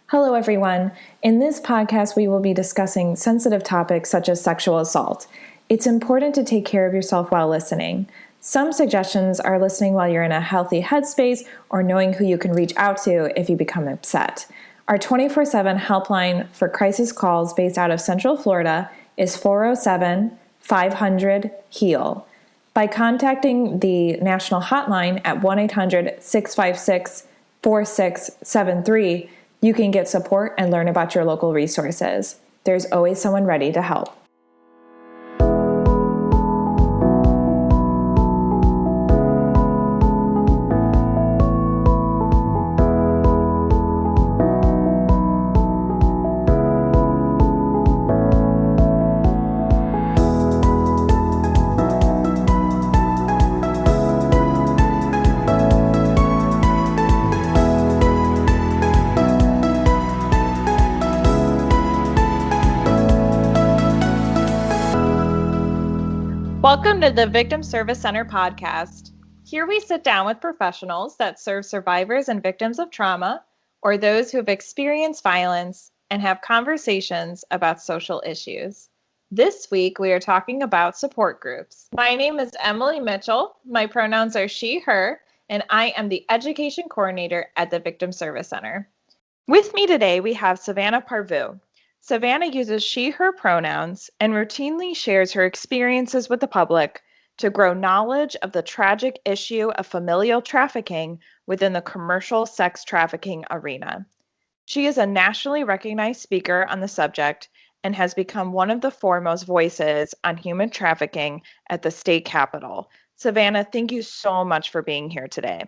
Hello, everyone. In this podcast, we will be discussing sensitive topics such as sexual assault. It's important to take care of yourself while listening. Some suggestions are listening while you're in a healthy headspace or knowing who you can reach out to if you become upset. Our 24/7 helpline for crisis calls based out of Central Florida is 407-500-HEAL. By contacting the national hotline at 1-800-656-4673, you can get support and learn about your local resources. There's always someone ready to help. Welcome to the Victim Service Center podcast. Here we sit down with professionals that serve survivors and victims of trauma or those who have experienced violence and have conversations about social issues. This week we are talking about support groups. My name is Emilie Mitchell. My pronouns are she, her, and I am the education coordinator at the Victim Service Center. With me today we have Savannah Parvu. Savannah uses she, her pronouns and routinely shares her experiences with the public to grow knowledge of the tragic issue of familial trafficking within the commercial sex trafficking arena. She is a nationally recognized speaker on the subject and has become one of the foremost voices on human trafficking at the state capitol. Savannah, thank you so much for being here today.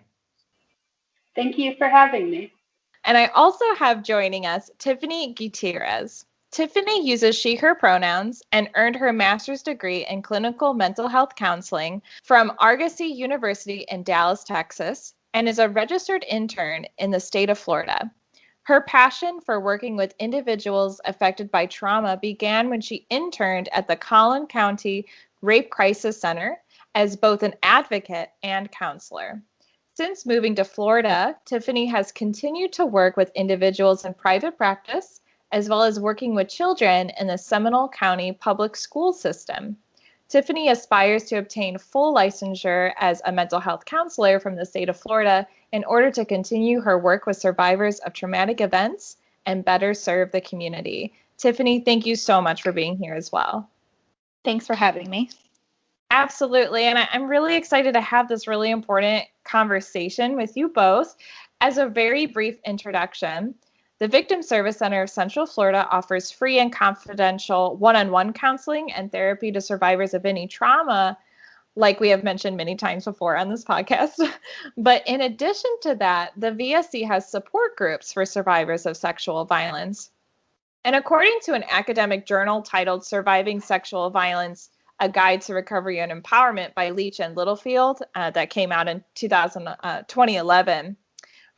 Thank you for having me. And I also have joining us Tiffany Gutierrez. Tiffany uses she, her pronouns and earned her master's degree in clinical mental health counseling from Argosy University in Dallas, Texas, and is a registered intern in the state of Florida. Her passion for working with individuals affected by trauma began when she interned at the Collin County Rape Crisis Center as both an advocate and counselor. Since moving to Florida, Tiffany has continued to work with individuals in private practice, as well as working with children in the Seminole County public school system. Tiffany aspires to obtain full licensure as a mental health counselor from the state of Florida in order to continue her work with survivors of traumatic events and better serve the community. Tiffany, thank you so much for being here as well. Thanks for having me. Absolutely. And I'm really excited to have this really important conversation with you both. As a very brief introduction, the Victim Service Center of Central Florida offers free and confidential one-on-one counseling and therapy to survivors of any trauma, like we have mentioned many times before on this podcast. But in addition to that, the VSC has support groups for survivors of sexual violence. And according to an academic journal titled Surviving Sexual Violence, A Guide to Recovery and Empowerment by Leach and Littlefield that came out in 2011,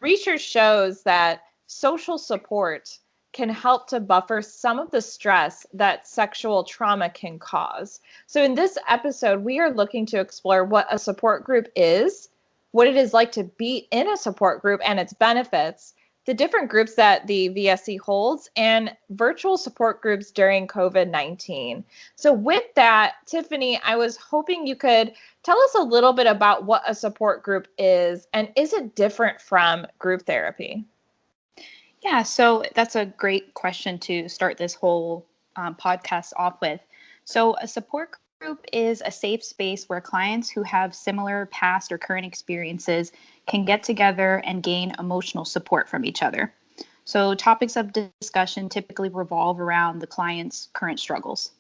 research shows that social support can help to buffer some of the stress that sexual trauma can cause. So in this episode, we are looking to explore what a support group is, what it is like to be in a support group and its benefits, the different groups that the VSC holds, and virtual support groups during COVID-19. So with that, Tiffany, I was hoping you could tell us a little bit about what a support group is, and is it different from group therapy? Yeah, so that's a great question to start this whole podcast off with. So a support group is a safe space where clients who have similar past or current experiences can get together and gain emotional support from each other. So topics of discussion typically revolve around the client's current struggles.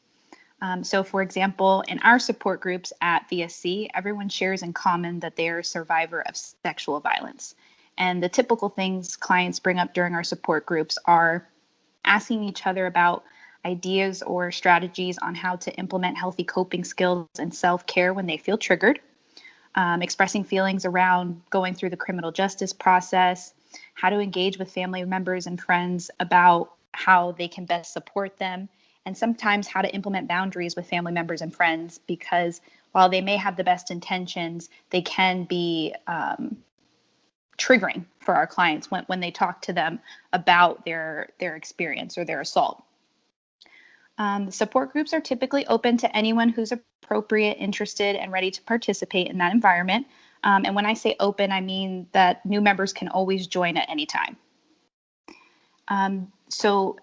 So for example, in our support groups at VSC, everyone shares in common that they are a survivor of sexual violence. And the typical things clients bring up during our support groups are asking each other about ideas or strategies on how to implement healthy coping skills and self-care when they feel triggered, expressing feelings around going through the criminal justice process, how to engage with family members and friends about how they can best support them, and sometimes how to implement boundaries with family members and friends, because while they may have the best intentions, they can be triggering for our clients when they talk to them about their experience or their assault. The support groups are typically open to anyone who's appropriate, interested, and ready to participate in that environment. And when I say open, I mean that new members can always join at any time. So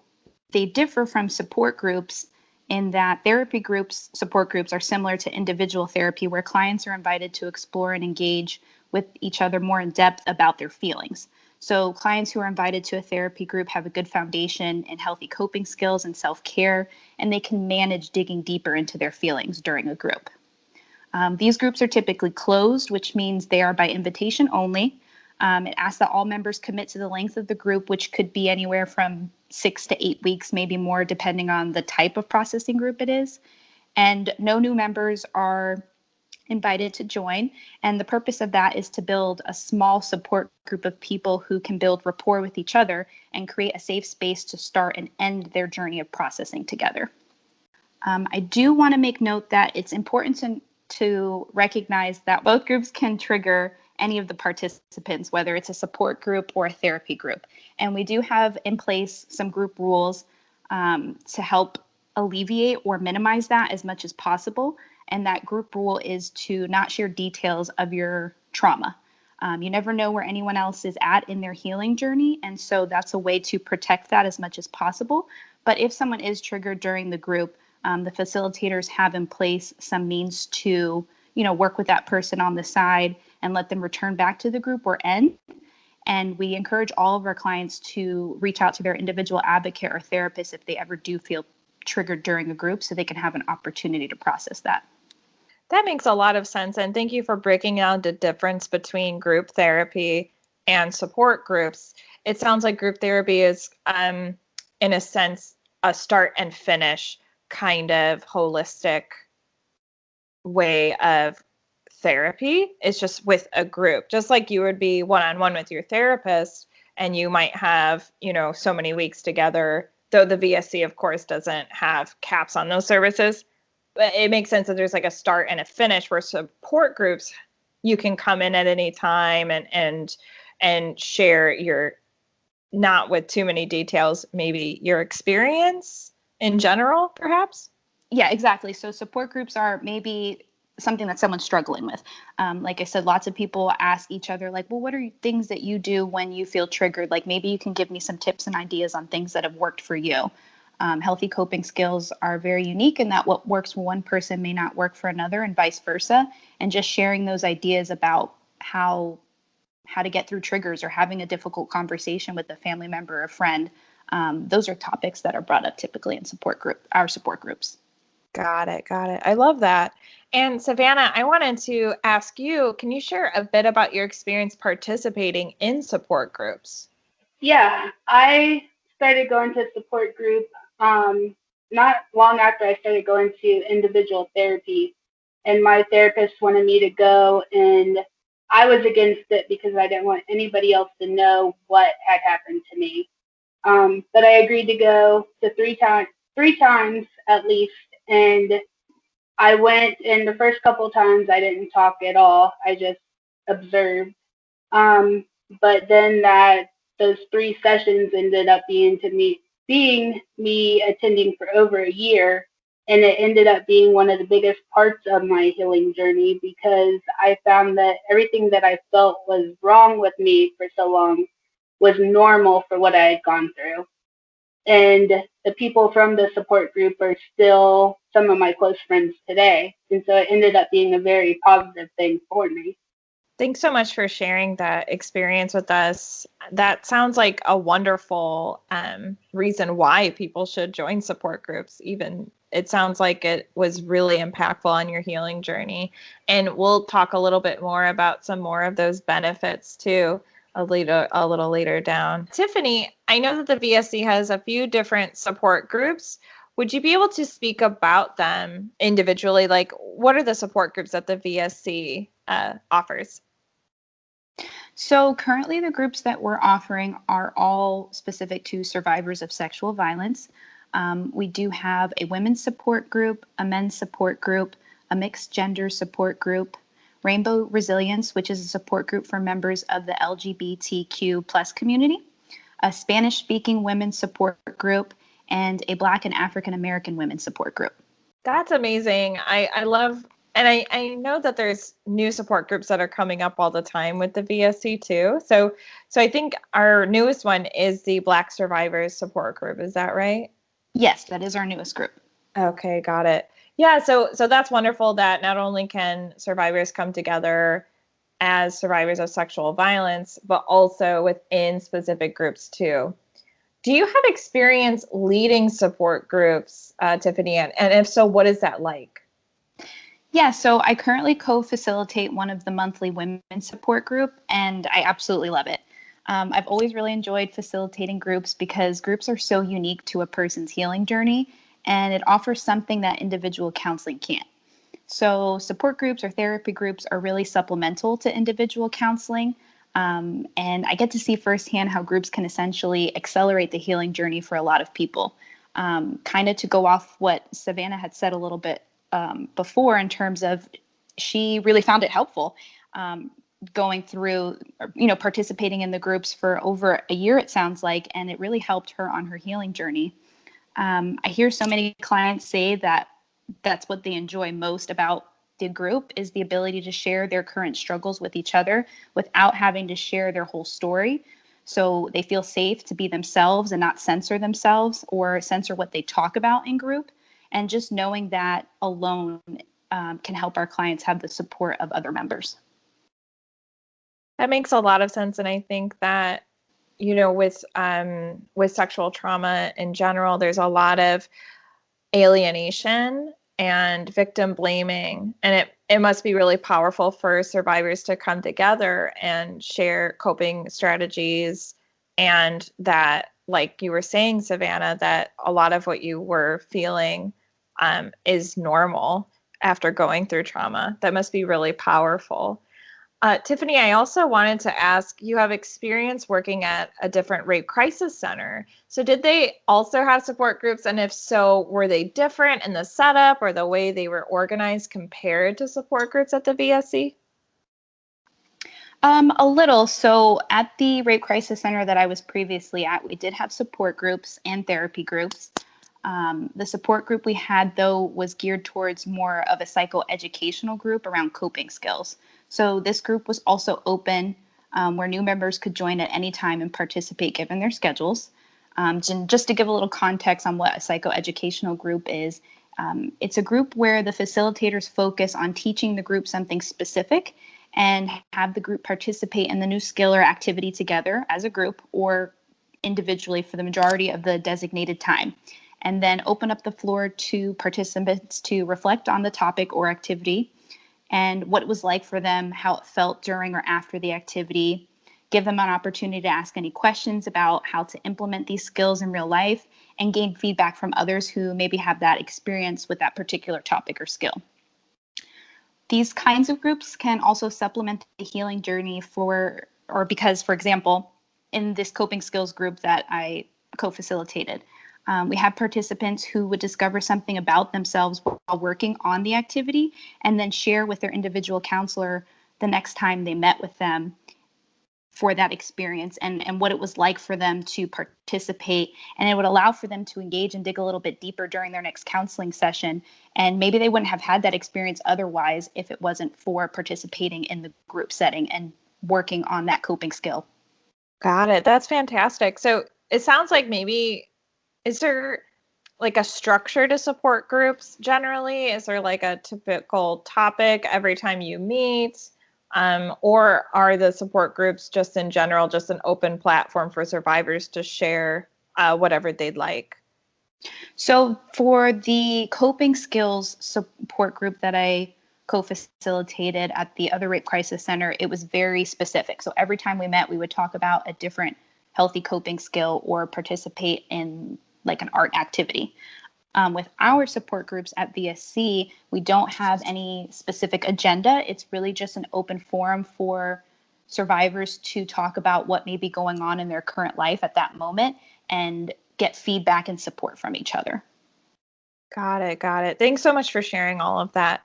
they differ from support groups in that therapy groups, support groups are similar to individual therapy, where clients are invited to explore and engage with each other more in depth about their feelings. So clients who are invited to a therapy group have a good foundation in healthy coping skills and self-care, and they can manage digging deeper into their feelings during a group. These groups are typically closed, which means they are by invitation only. It asks that all members commit to the length of the group, which could be anywhere from 6 to 8 weeks, maybe more, depending on the type of processing group it is. And no new members are invited to join. And the purpose of that is to build a small support group of people who can build rapport with each other and create a safe space to start and end their journey of processing together. I do want to make note that it's important to recognize that both groups can trigger any of the participants, whether it's a support group or a therapy group. And we do have in place some group rules to help alleviate or minimize that as much as possible. And that group rule is to not share details of your trauma. You never know where anyone else is at in their healing journey. And so that's a way to protect that as much as possible. But if someone is triggered during the group, the facilitators have in place some means to, work with that person on the side and let them return back to the group or end. And we encourage all of our clients to reach out to their individual advocate or therapist if they ever do feel triggered during a group, so they can have an opportunity to process that. That makes a lot of sense. And thank you for breaking down the difference between group therapy and support groups. It sounds like group therapy is, in a sense, a start and finish kind of holistic way of therapy. It's just with a group, just like you would be one-on-one with your therapist, and you might have, so many weeks together, though the VSC, of course, doesn't have caps on those services. But it makes sense that there's like a start and a finish, where support groups, you can come in at any time and share your, not with too many details, maybe your experience in general, perhaps? Yeah, exactly. So support groups are maybe something that someone's struggling with. Like I said, lots of people ask each other, like, well, what are things that you do when you feel triggered? Like, maybe you can give me some tips and ideas on things that have worked for you. Healthy coping skills are very unique in that what works for one person may not work for another, and vice versa. And just sharing those ideas about how to get through triggers or having a difficult conversation with a family member or a friend. Those are topics that are brought up typically in our support groups. Got it. I love that. And Savannah, I wanted to ask you, can you share a bit about your experience participating in support groups? Yeah, I started going to support group not long after I started going to individual therapy, and my therapist wanted me to go, and I was against it because I didn't want anybody else to know what had happened to me. But I agreed to go to three times at least, and I went, and the first couple times I didn't talk at all. I just observed. But then those 3 sessions ended up being me attending for over a year, and it ended up being one of the biggest parts of my healing journey, because I found that everything that I felt was wrong with me for so long was normal for what I had gone through. And the people from the support group are still some of my close friends today. And so it ended up being a very positive thing for me. Thanks so much for sharing that experience with us. That sounds like a wonderful reason why people should join support groups. Even it sounds like it was really impactful on your healing journey. And we'll talk a little bit more about some more of those benefits too a little later down. Tiffany, I know that the VSC has a few different support groups. Would you be able to speak about them individually? Like, what are the support groups that the VSC offers? So currently the groups that we're offering are all specific to survivors of sexual violence. We do have a women's support group, a men's support group, a mixed gender support group. Rainbow Resilience, which is a support group for members of the LGBTQ plus community, a Spanish-speaking women's support group, and a Black and African American women's support group. That's amazing. I love, and I know that there's new support groups that are coming up all the time with the VSC too. So I think our newest one is the Black Survivors Support Group. Is that right? Yes, that is our newest group. Okay, got it. Yeah, so that's wonderful that not only can survivors come together as survivors of sexual violence, but also within specific groups too. Do you have experience leading support groups, Tiffany? And if so, what is that like? Yeah, so I currently co-facilitate one of the monthly women's support group, and I absolutely love it. I've always really enjoyed facilitating groups because groups are so unique to a person's healing journey, and it offers something that individual counseling can't. So support groups or therapy groups are really supplemental to individual counseling. And I get to see firsthand how groups can essentially accelerate the healing journey for a lot of people. Kind of to go off what Savannah had said a little bit before in terms of she really found it helpful going through, participating in the groups for over a year, it sounds like, and it really helped her on her healing journey. I hear so many clients say that that's what they enjoy most about the group is the ability to share their current struggles with each other without having to share their whole story. So they feel safe to be themselves and not censor themselves or censor what they talk about in group. And just knowing that alone can help our clients have the support of other members. That makes a lot of sense. And I think that, with sexual trauma in general, there's a lot of alienation and victim blaming. And it must be really powerful for survivors to come together and share coping strategies. And that, like you were saying, Savannah, that a lot of what you were feeling is normal after going through trauma. That must be really powerful. Tiffany, I also wanted to ask, you have experience working at a different rape crisis center. So did they also have support groups? And if so, were they different in the setup or the way they were organized compared to support groups at the VSC? A little. So at the rape crisis center that I was previously at, we did have support groups and therapy groups. The support group we had, though, was geared towards more of a psychoeducational group around coping skills. So this group was also open, where new members could join at any time and participate given their schedules. Just to give a little context on what a psychoeducational group is, it's a group where the facilitators focus on teaching the group something specific and have the group participate in the new skill or activity together as a group or individually for the majority of the designated time, and then open up the floor to participants to reflect on the topic or activity and what it was like for them, how it felt during or after the activity, give them an opportunity to ask any questions about how to implement these skills in real life, and gain feedback from others who maybe have that experience with that particular topic or skill. These kinds of groups can also supplement the healing journey because, for example, in this coping skills group that I co-facilitated, we had participants who would discover something about themselves while working on the activity and then share with their individual counselor the next time they met with them for that experience and what it was like for them to participate. And it would allow for them to engage and dig a little bit deeper during their next counseling session. And maybe they wouldn't have had that experience otherwise if it wasn't for participating in the group setting and working on that coping skill. Got it. That's fantastic. So it sounds like is there like a structure to support groups generally? Is there like a typical topic every time you meet? Or are the support groups just in general just an open platform for survivors to share whatever they'd like? So for the coping skills support group that I co-facilitated at the other rape crisis center, it was very specific. So every time we met, we would talk about a different healthy coping skill or participate in like an art activity. With our support groups at VSC, we don't have any specific agenda. It's really just an open forum for survivors to talk about what may be going on in their current life at that moment and get feedback and support from each other. Got it. Thanks so much for sharing all of that,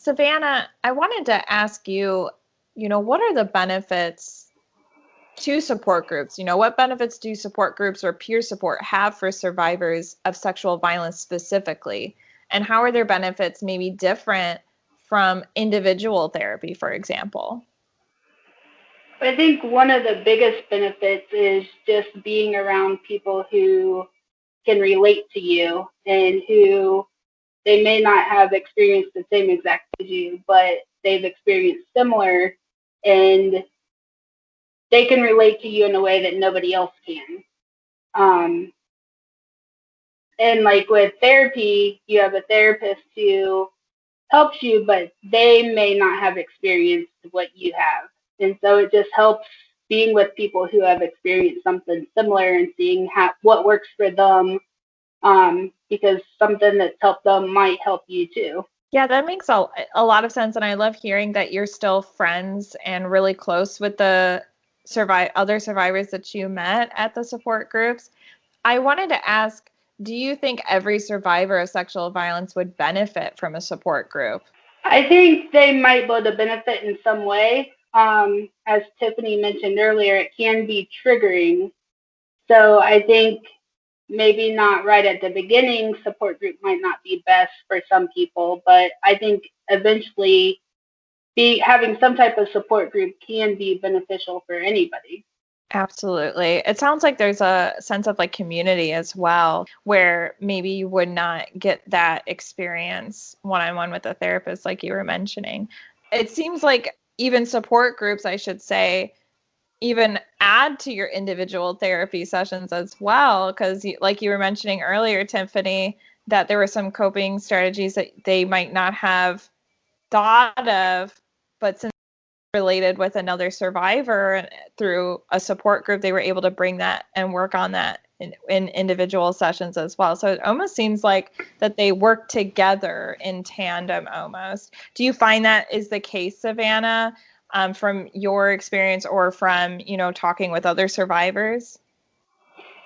Savannah, I wanted to ask you, what are the benefits to support groups? What benefits do support groups or peer support have for survivors of sexual violence specifically? And how are their benefits maybe different from individual therapy, for example? I think one of the biggest benefits is just being around people who can relate to you and who they may not have experienced the same exact as you, but they've experienced similar, and they can relate to you in a way that nobody else can. And like with therapy, you have a therapist who helps you, but they may not have experienced what you have. And so it just helps being with people who have experienced something similar and seeing what works for them, because something that's helped them might help you too. Yeah, that makes a lot of sense. And I love hearing that you're still friends and really close with the other survivors that you met at the support groups. I wanted to ask, do you think every survivor of sexual violence would benefit from a support group? I think they might be able to benefit in some way. As Tiffany mentioned earlier, it can be triggering. So I think maybe not right at the beginning, support group might not be best for some people, but I think eventually having some type of support group can be beneficial for anybody. Absolutely. It sounds like there's a sense of like community as well, where maybe you would not get that experience one-on-one with a therapist like you were mentioning. It seems like even support groups, I should say, even add to your individual therapy sessions as well, because like you were mentioning earlier, Tiffany, that there were some coping strategies that they might not have thought of, but since related with another survivor and through a support group, they were able to bring that and work on that in individual sessions as well. So it almost seems like that they work together in tandem almost. Do you find that is the case, Savannah, from your experience or from, talking with other survivors?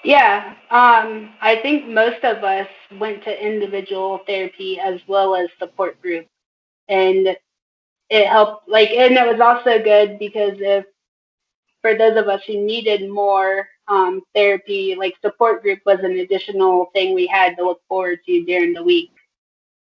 Yeah, I think most of us went to individual therapy as well as support group, and it helped. And it was also good because if for those of us who needed more therapy, like support group was an additional thing we had to look forward to during the week,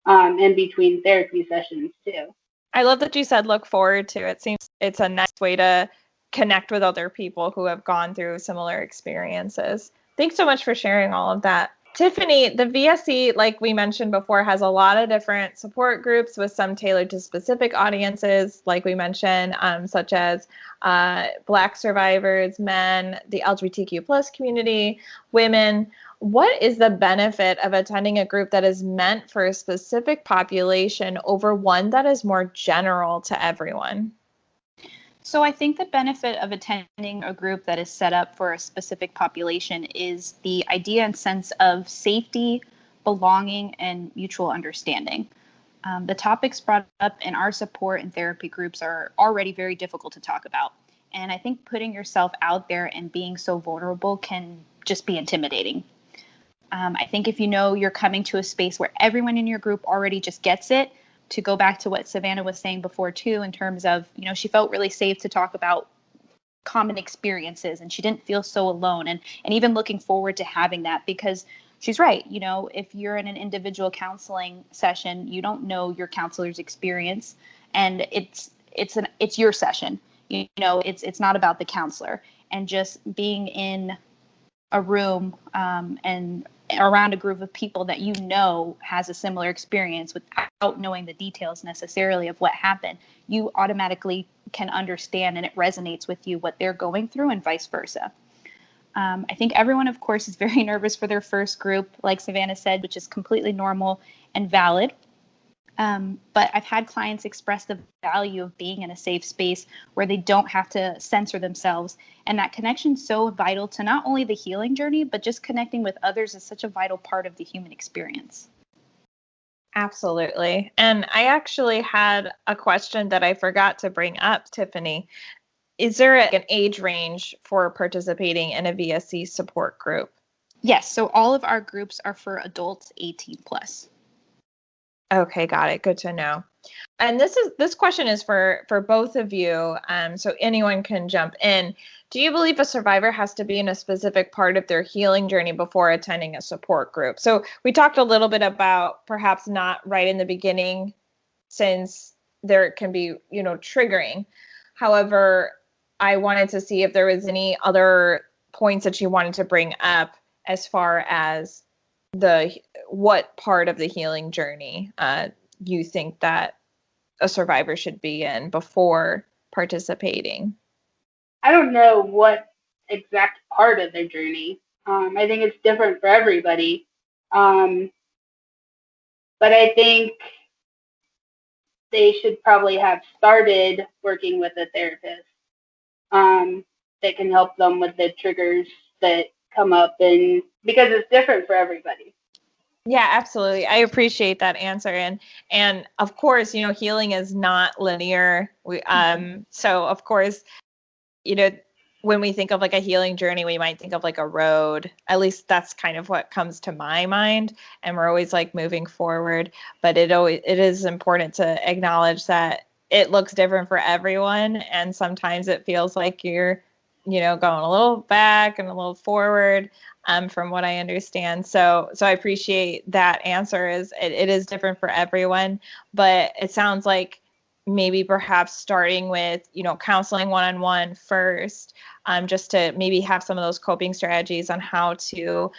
in between therapy sessions too. I love that you said look forward to. It seems it's a nice way to connect with other people who have gone through similar experiences. Thanks so much for sharing all of that. Tiffany, the VSC, like we mentioned before, has a lot of different support groups with some tailored to specific audiences, like we mentioned, such as Black survivors, men, the LGBTQ plus community, women. What is the benefit of attending a group that is meant for a specific population over one that is more general to everyone? So I think the benefit of attending a group that is set up for a specific population is the idea and sense of safety, belonging, and mutual understanding. The topics brought up in our support and therapy groups are already very difficult to talk about. And I think putting yourself out there and being so vulnerable can just be intimidating. I think if you know you're coming to a space where everyone in your group already just gets it, to go back to what Savannah was saying before too, in terms of, she felt really safe to talk about common experiences and she didn't feel so alone, and even looking forward to having that, because she's right. If you're in an individual counseling session, you don't know your counselor's experience, and it's your session. It's not about the counselor, and just being in a room and around a group of people that has a similar experience without knowing the details necessarily of what happened, you automatically can understand, and it resonates with you what they're going through, and vice versa. I think everyone, of course, is very nervous for their first group, like Savannah said, which is completely normal and valid. But I've had clients express the value of being in a safe space where they don't have to censor themselves. And that connection is so vital to not only the healing journey, but just connecting with others is such a vital part of the human experience. Absolutely. And I actually had a question that I forgot to bring up, Tiffany. Is there an age range for participating in a VSC support group? Yes. So all of our groups are for adults 18 plus. Okay, got it. Good to know. And this question is for both of you, so anyone can jump in. Do you believe a survivor has to be in a specific part of their healing journey before attending a support group? So we talked a little bit about perhaps not right in the beginning, since there can be, triggering. However, I wanted to see if there was any other points that you wanted to bring up as far as what part of the healing journey you think that a survivor should be in before participating. I don't know what exact part of their journey. I think it's different for everybody. But I think they should probably have started working with a therapist that can help them with the triggers that come up, and because it's different for everybody. Yeah, absolutely. I appreciate that answer. And of course, healing is not linear. So of course, when we think of like a healing journey, we might think of like a road. At least that's kind of what comes to my mind. And we're always like moving forward. But it is important to acknowledge that it looks different for everyone. And sometimes it feels like you're, going a little back and a little forward, from what I understand. So I appreciate that answer. It is different for everyone, but it sounds like maybe perhaps starting with, counseling one-on-one first, just to maybe have some of those coping strategies on how to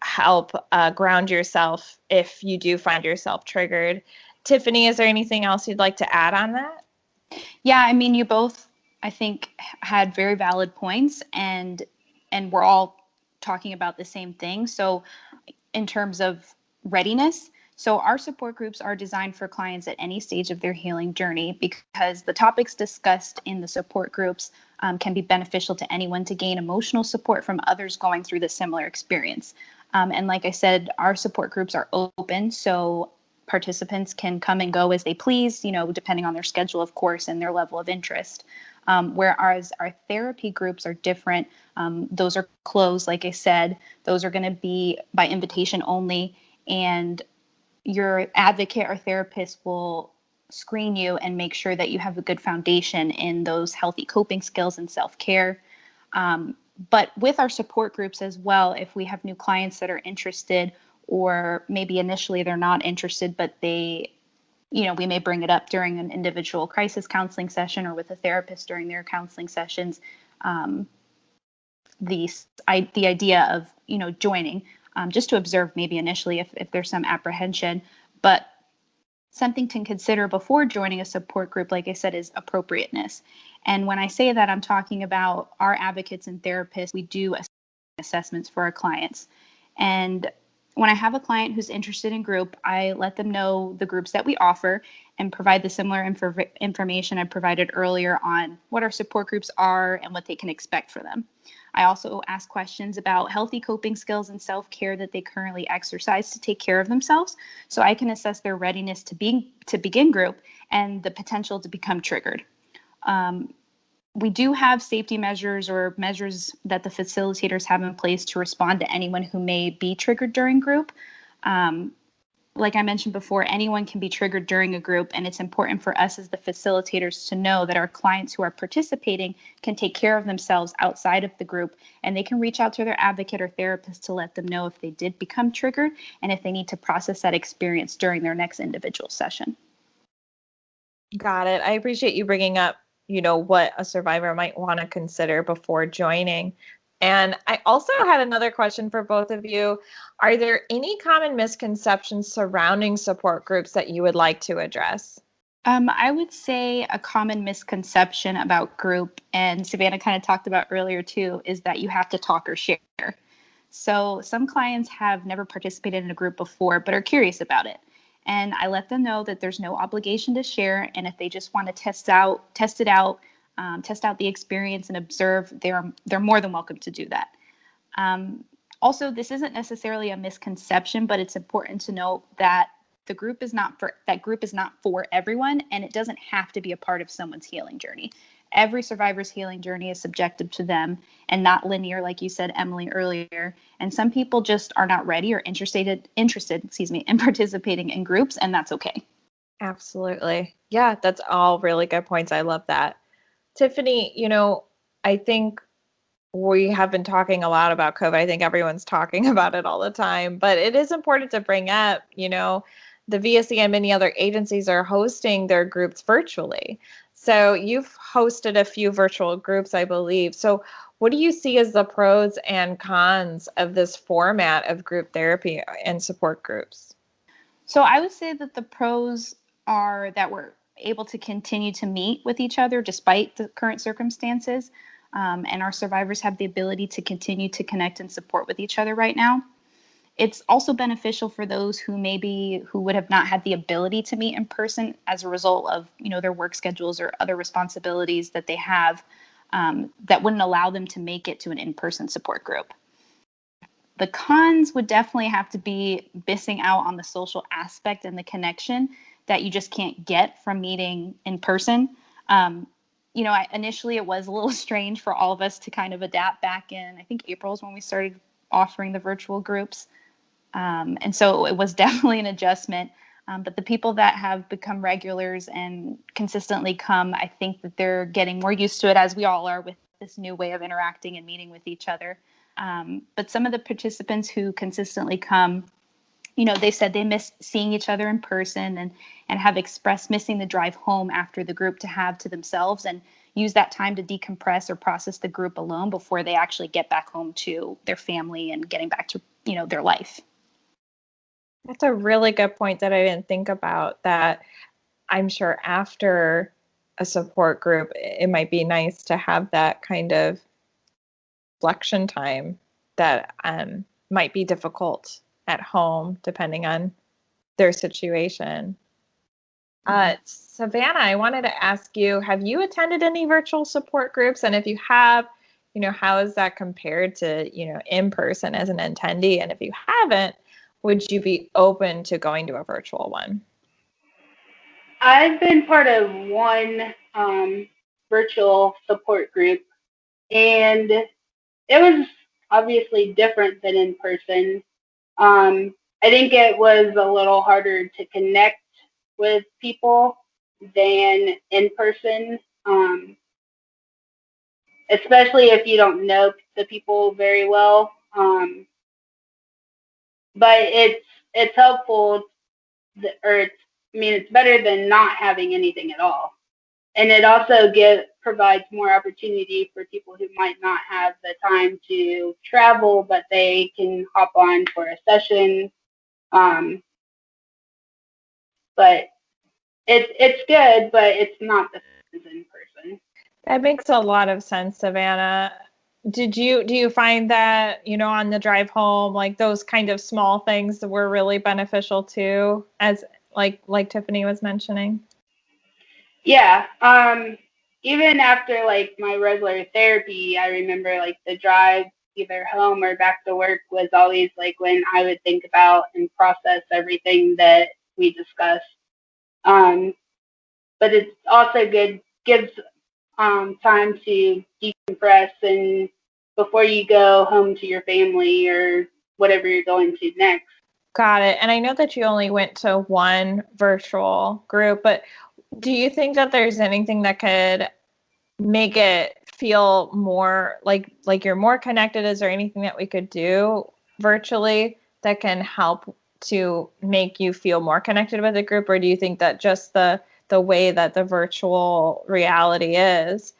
help ground yourself if you do find yourself triggered. Tiffany, is there anything else you'd like to add on that? Yeah, I mean, you both, I think, had very valid points, and we're all talking about the same thing. So in terms of readiness, so our support groups are designed for clients at any stage of their healing journey, because the topics discussed in the support groups can be beneficial to anyone to gain emotional support from others going through the similar experience. And like I said, our support groups are open, so participants can come and go as they please, depending on their schedule, of course, and their level of interest. Whereas our therapy groups are different. Those are closed, like I said. Those are going to be by invitation only, and your advocate or therapist will screen you and make sure that you have a good foundation in those healthy coping skills and self-care. But with our support groups as well, if we have new clients that are interested, or maybe initially they're not interested, but we may bring it up during an individual crisis counseling session or with a therapist during their counseling sessions. The idea of, joining, just to observe maybe initially if there's some apprehension, but something to consider before joining a support group, like I said, is appropriateness. And when I say that, I'm talking about our advocates and therapists. We do assessments for our clients. And when I have a client who's interested in group, I let them know the groups that we offer and provide the similar information I provided earlier on what our support groups are and what they can expect for them. I also ask questions about healthy coping skills and self-care that they currently exercise to take care of themselves, so I can assess their readiness to begin group and the potential to become triggered. We do have safety measures or measures that the facilitators have in place to respond to anyone who may be triggered during group. Like I mentioned before, anyone can be triggered during a group, and it's important for us as the facilitators to know that our clients who are participating can take care of themselves outside of the group, and they can reach out to their advocate or therapist to let them know if they did become triggered and if they need to process that experience during their next individual session. Got it. I appreciate you bringing up, what a survivor might want to consider before joining. And I also had another question for both of you. Are there any common misconceptions surrounding support groups that you would like to address? I would say a common misconception about group, and Savannah kind of talked about earlier too, is that you have to talk or share. So some clients have never participated in a group before, but are curious about it. And I let them know that there's no obligation to share. And if they just want to test it out, test out the experience and observe, they're more than welcome to do that. Also, this isn't necessarily a misconception, but it's important to note that the group is not for everyone, and it doesn't have to be a part of someone's healing journey. every survivor's healing journey is subjective to them and not linear, like you said, Emilie, earlier. And some people just are not ready or interested, in participating in groups, and that's okay. Absolutely. Yeah, that's all really good points. I love that. Tiffany, I think we have been talking a lot about COVID. I think everyone's talking about it all the time, but it is important to bring up, the VSC and many other agencies are hosting their groups virtually. So you've hosted a few virtual groups, I believe. So what do you see as the pros and cons of this format of group therapy and support groups? So I would say that the pros are that we're able to continue to meet with each other despite the current circumstances. And our survivors have the ability to continue to connect and support with each other right now. It's also beneficial for those who would have not had the ability to meet in person as a result of, their work schedules or other responsibilities that they have that wouldn't allow them to make it to an in-person support group. The cons would definitely have to be missing out on the social aspect and the connection that you just can't get from meeting in person. Initially it was a little strange for all of us to kind of adapt back in, I think April is when we started offering the virtual groups. And so it was definitely an adjustment. But the people that have become regulars and consistently come, I think that they're getting more used to it, as we all are, with this new way of interacting and meeting with each other. But some of the participants who consistently come, they said they miss seeing each other in person and have expressed missing the drive home after the group to have to themselves and use that time to decompress or process the group alone before they actually get back home to their family and getting back to, their life. That's a really good point that I didn't think about, that I'm sure after a support group, it might be nice to have that kind of reflection time that might be difficult at home, depending on their situation. Savannah, I wanted to ask you, have you attended any virtual support groups? And if you have, how is that compared to, in person as an attendee? And if you haven't, would you be open to going to a virtual one? I've been part of one virtual support group, and it was obviously different than in person. I think it was a little harder to connect with people than in person, especially if you don't know the people very well. But it's helpful, it's better than not having anything at all. And it also provides more opportunity for people who might not have the time to travel, but they can hop on for a session. But it's good, but it's not the same as in person. That makes a lot of sense, Savannah. Do you find that, on the drive home, like those kind of small things that were really beneficial too, as like Tiffany was mentioning? Yeah. Even after like my regular therapy, I remember like the drive either home or back to work was always like when I would think about and process everything that we discussed. But it's also gives time to decompress and before you go home to your family or whatever you're going to next. Got it. And I know that you only went to one virtual group, but do you think that there's anything that could make it feel more like you're more connected? Is there anything that we could do virtually that can help to make you feel more connected with the group? Or do you think that just the way that the virtual reality is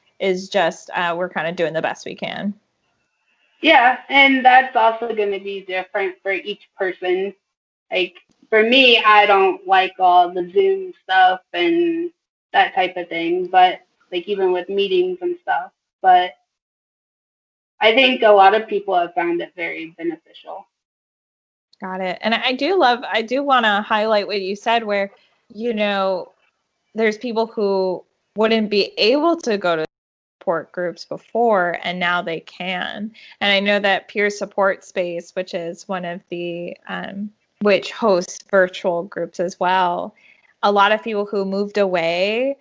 just we're kind of doing the best we can? Yeah, and that's also going to be different for each person. Like for me, I don't like all the Zoom stuff and that type of thing, but like even with meetings and stuff. But I think a lot of people have found it very beneficial. Got it. And I do want to highlight what you said where, there's people who wouldn't be able to go to support groups before, and now they can. And I know that Peer Support Space, which is one of the, which hosts virtual groups as well, a lot of people who moved away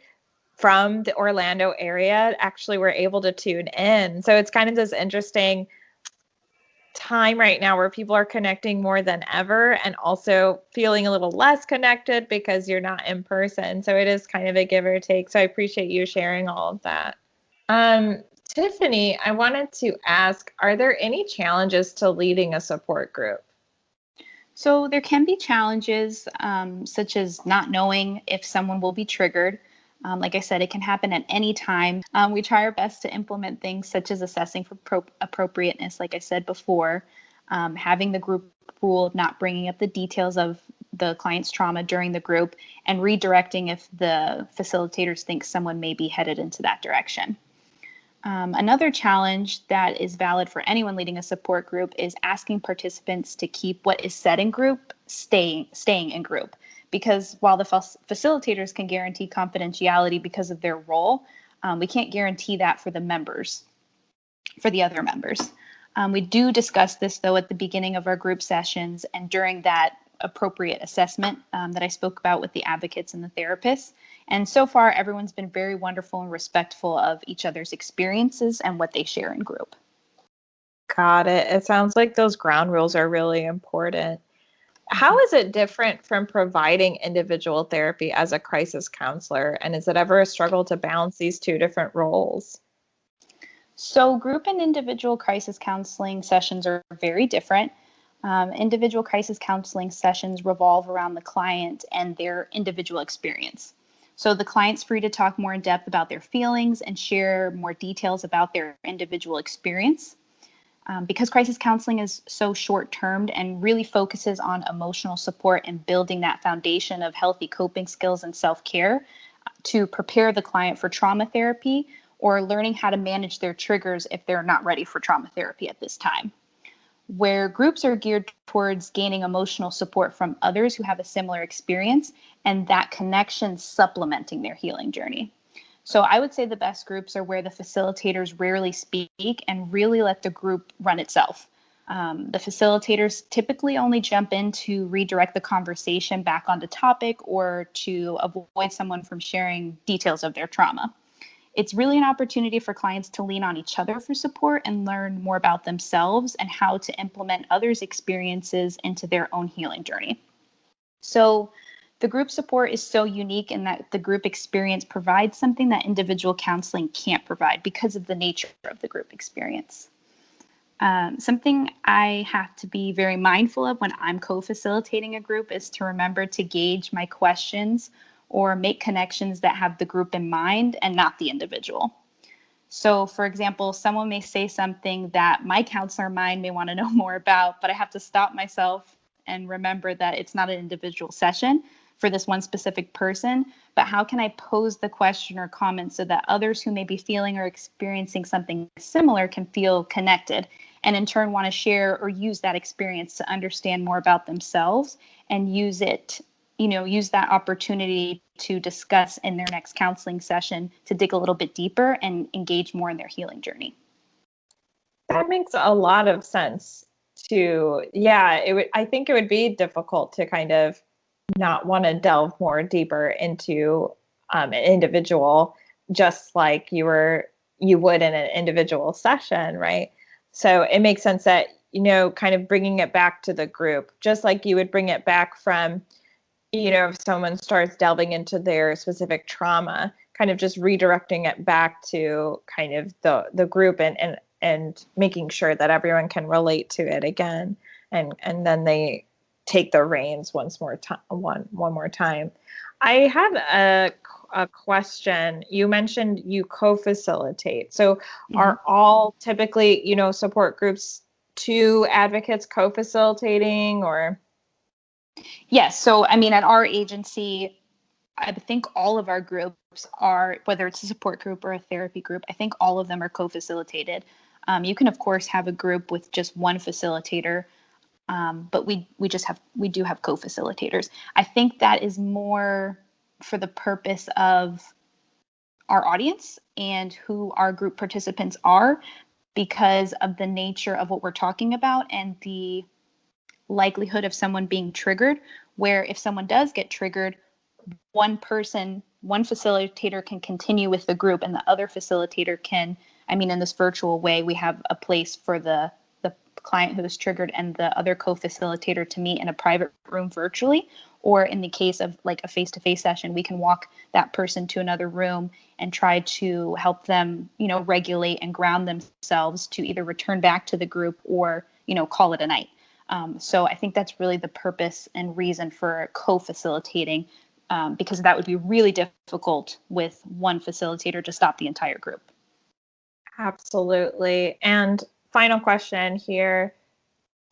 from the Orlando area actually were able to tune in. So it's kind of this interesting time right now where people are connecting more than ever and also feeling a little less connected because you're not in person. So it is kind of a give or take. So I appreciate you sharing all of that. Tiffany, I wanted to ask, are there any challenges to leading a support group? So there can be challenges such as not knowing if someone will be triggered. Like I said, it can happen at any time. We try our best to implement things such as assessing for appropriateness, like I said before, having the group rule of not bringing up the details of the client's trauma during the group, and redirecting if the facilitators think someone may be headed into that direction. Another challenge that is valid for anyone leading a support group is asking participants to keep what is said in group staying in group. Because while the facilitators can guarantee confidentiality because of their role, we can't guarantee that for the other members. We do discuss this, though, at the beginning of our group sessions and during that appropriate assessment that I spoke about with the advocates and the therapists. And so far, everyone's been very wonderful and respectful of each other's experiences and what they share in group. Got it. It sounds like those ground rules are really important. How is it different from providing individual therapy as a crisis counselor? And is it ever a struggle to balance these two different roles? So group and individual crisis counseling sessions are very different. Individual crisis counseling sessions revolve around the client and their individual experience. So the client's free to talk more in depth about their feelings and share more details about their individual experience. Because crisis counseling is so short-termed and really focuses on emotional support and building that foundation of healthy coping skills and self-care to prepare the client for trauma therapy or learning how to manage their triggers if they're not ready for trauma therapy at this time. Where groups are geared towards gaining emotional support from others who have a similar experience and that connection supplementing their healing journey. So I would say the best groups are where the facilitators rarely speak and really let the group run itself. The facilitators typically only jump in to redirect the conversation back onto topic or to avoid someone from sharing details of their trauma. It's really an opportunity for clients to lean on each other for support and learn more about themselves and how to implement others' experiences into their own healing journey. So the group support is so unique in that the group experience provides something that individual counseling can't provide because of the nature of the group experience. Something I have to be very mindful of when I'm co-facilitating a group is to remember to gauge my questions or make connections that have the group in mind and not the individual. So, for example, someone may say something that my counselor mind may want to know more about, but I have to stop myself and remember that it's not an individual session for this one specific person, but how can I pose the question or comment so that others who may be feeling or experiencing something similar can feel connected and in turn want to share or use that experience to understand more about themselves and use that opportunity to discuss in their next counseling session to dig a little bit deeper and engage more in their healing journey. That makes a lot of sense too. I think it would be difficult to kind of not want to delve more deeper into an individual, just like you would in an individual session, right? So it makes sense that, kind of bringing it back to the group, just like you would bring it back from, if someone starts delving into their specific trauma, kind of just redirecting it back to kind of the group and making sure that everyone can relate to it again. And then they take the reins one more time. I had a question. You mentioned you co-facilitate. So are all typically, support groups two advocates co-facilitating or? Yes. So, at our agency, I think all of our groups are, whether it's a support group or a therapy group, I think all of them are co-facilitated. You can, of course, have a group with just one facilitator, but we do have co-facilitators. I think that is more for the purpose of our audience and who our group participants are because of the nature of what we're talking about and the likelihood of someone being triggered, where if someone does get triggered, one person one facilitator can continue with the group and the other facilitator can, in this virtual way, we have a place for the client who is triggered and the other co-facilitator to meet in a private room virtually. Or in the case of like a face-to-face session, we can walk that person to another room and try to help them, regulate and ground themselves to either return back to the group or, call it a night. So I think that's really the purpose and reason for co-facilitating, because that would be really difficult with one facilitator to stop the entire group. Absolutely. And final question here.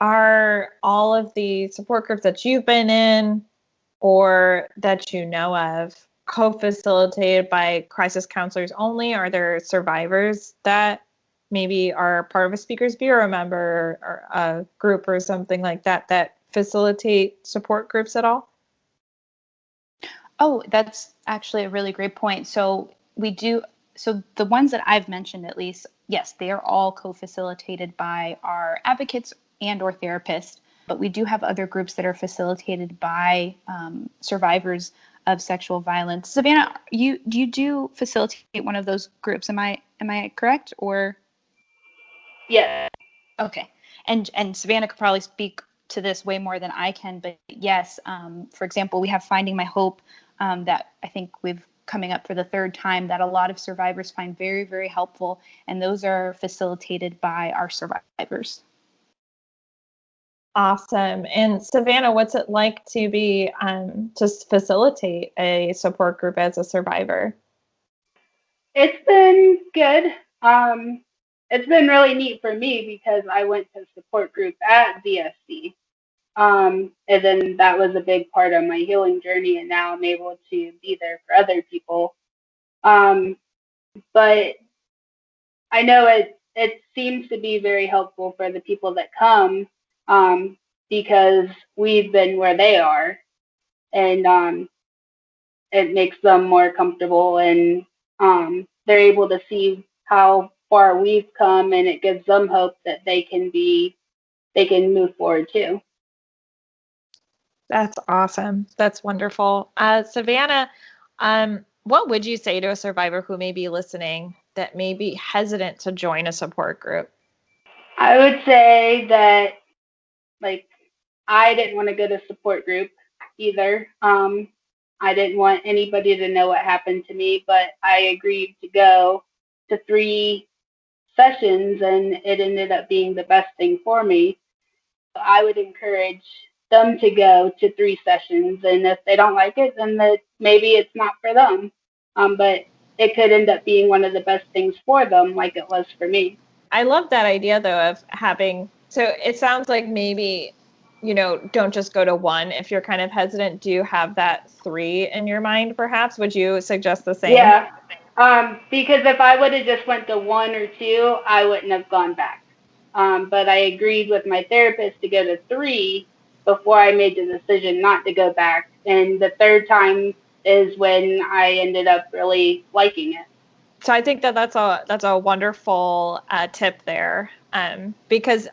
Are all of the support groups that you've been in or that you know of co-facilitated by crisis counselors only? Are there survivors that maybe are part of a speakers bureau member or a group or something like that facilitate support groups at all? Oh, that's actually a really great point. So the ones that I've mentioned, at least, yes, they are all co-facilitated by our advocates and or therapists, but we do have other groups that are facilitated by survivors of sexual violence. Savannah, do you facilitate one of those groups? Am I correct? Or Yeah. Okay. And Savannah could probably speak to this way more than I can, but yes, for example, we have Finding My Hope that I think we've coming up for the third time that a lot of survivors find very, very helpful. And those are facilitated by our survivors. Awesome. And Savannah, what's it like to be just facilitate a support group as a survivor? It's been good. It's been really neat for me because I went to support group at VSC. And then that was a big part of my healing journey, and now I'm able to be there for other people. But I know it seems to be very helpful for the people that come, because we've been where they are, and it makes them more comfortable, and they're able to see how far we've come, and it gives them hope that they can move forward too. That's awesome. That's wonderful. Savannah, what would you say to a survivor who may be listening that may be hesitant to join a support group? I would say that, like, I didn't want to go to support group either. I didn't want anybody to know what happened to me, but I agreed to go to 3 sessions, and it ended up being the best thing for me. I would encourage them to go to 3 sessions, and if they don't like it, then maybe it's not for them. But it could end up being one of the best things for them, like it was for me. I love that idea, though, of having, so it sounds like maybe, don't just go to 1. If you're kind of hesitant, do you have that 3 in your mind, perhaps? Would you suggest the same? Yeah, because if I would have just went to 1 or 2, I wouldn't have gone back. But I agreed with my therapist to go to 3 before I made the decision not to go back. And the 3rd time is when I ended up really liking it. So I think that's a wonderful tip there, because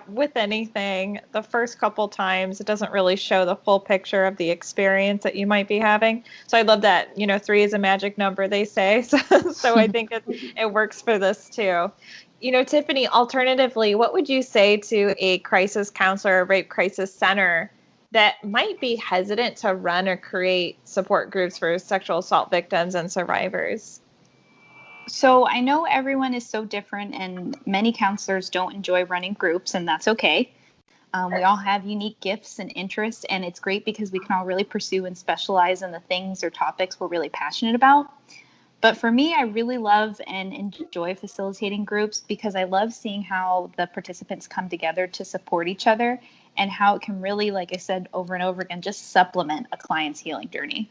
with anything, the first couple times it doesn't really show the full picture of the experience that you might be having. So I love that 3 is a magic number, they say. So I think it works for this too. Tiffany, alternatively, what would you say to a crisis counselor or rape crisis center that might be hesitant to run or create support groups for sexual assault victims and survivors? So I know everyone is so different, and many counselors don't enjoy running groups, and that's okay. We all have unique gifts and interests, and it's great because we can all really pursue and specialize in the things or topics we're really passionate about. But for me, I really love and enjoy facilitating groups because I love seeing how the participants come together to support each other and how it can really, like I said over and over again, just supplement a client's healing journey.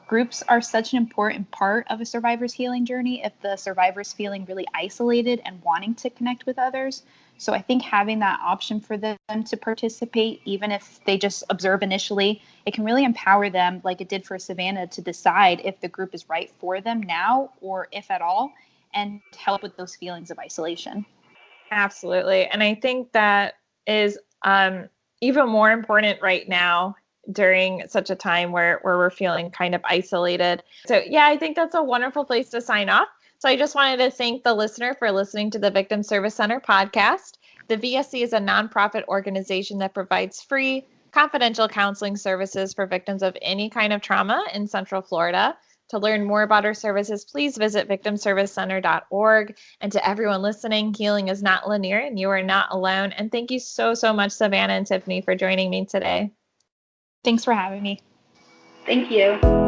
Groups are such an important part of a survivor's healing journey if the survivor's feeling really isolated and wanting to connect with others. So I think having that option for them to participate, even if they just observe initially, it can really empower them, like it did for Savannah, to decide if the group is right for them now or if at all, and help with those feelings of isolation. Absolutely. And I think that is even more important right now during such a time where we're feeling kind of isolated. So yeah, I think that's a wonderful place to sign off. So I just wanted to thank the listener for listening to the Victim Service Center podcast. The VSC is a nonprofit organization that provides free, confidential counseling services for victims of any kind of trauma in Central Florida. To learn more about our services, please visit victimservicecenter.org. And to everyone listening, healing is not linear and you are not alone. And thank you so much, Savannah and Tiffany, for joining me today. Thanks for having me. Thank you.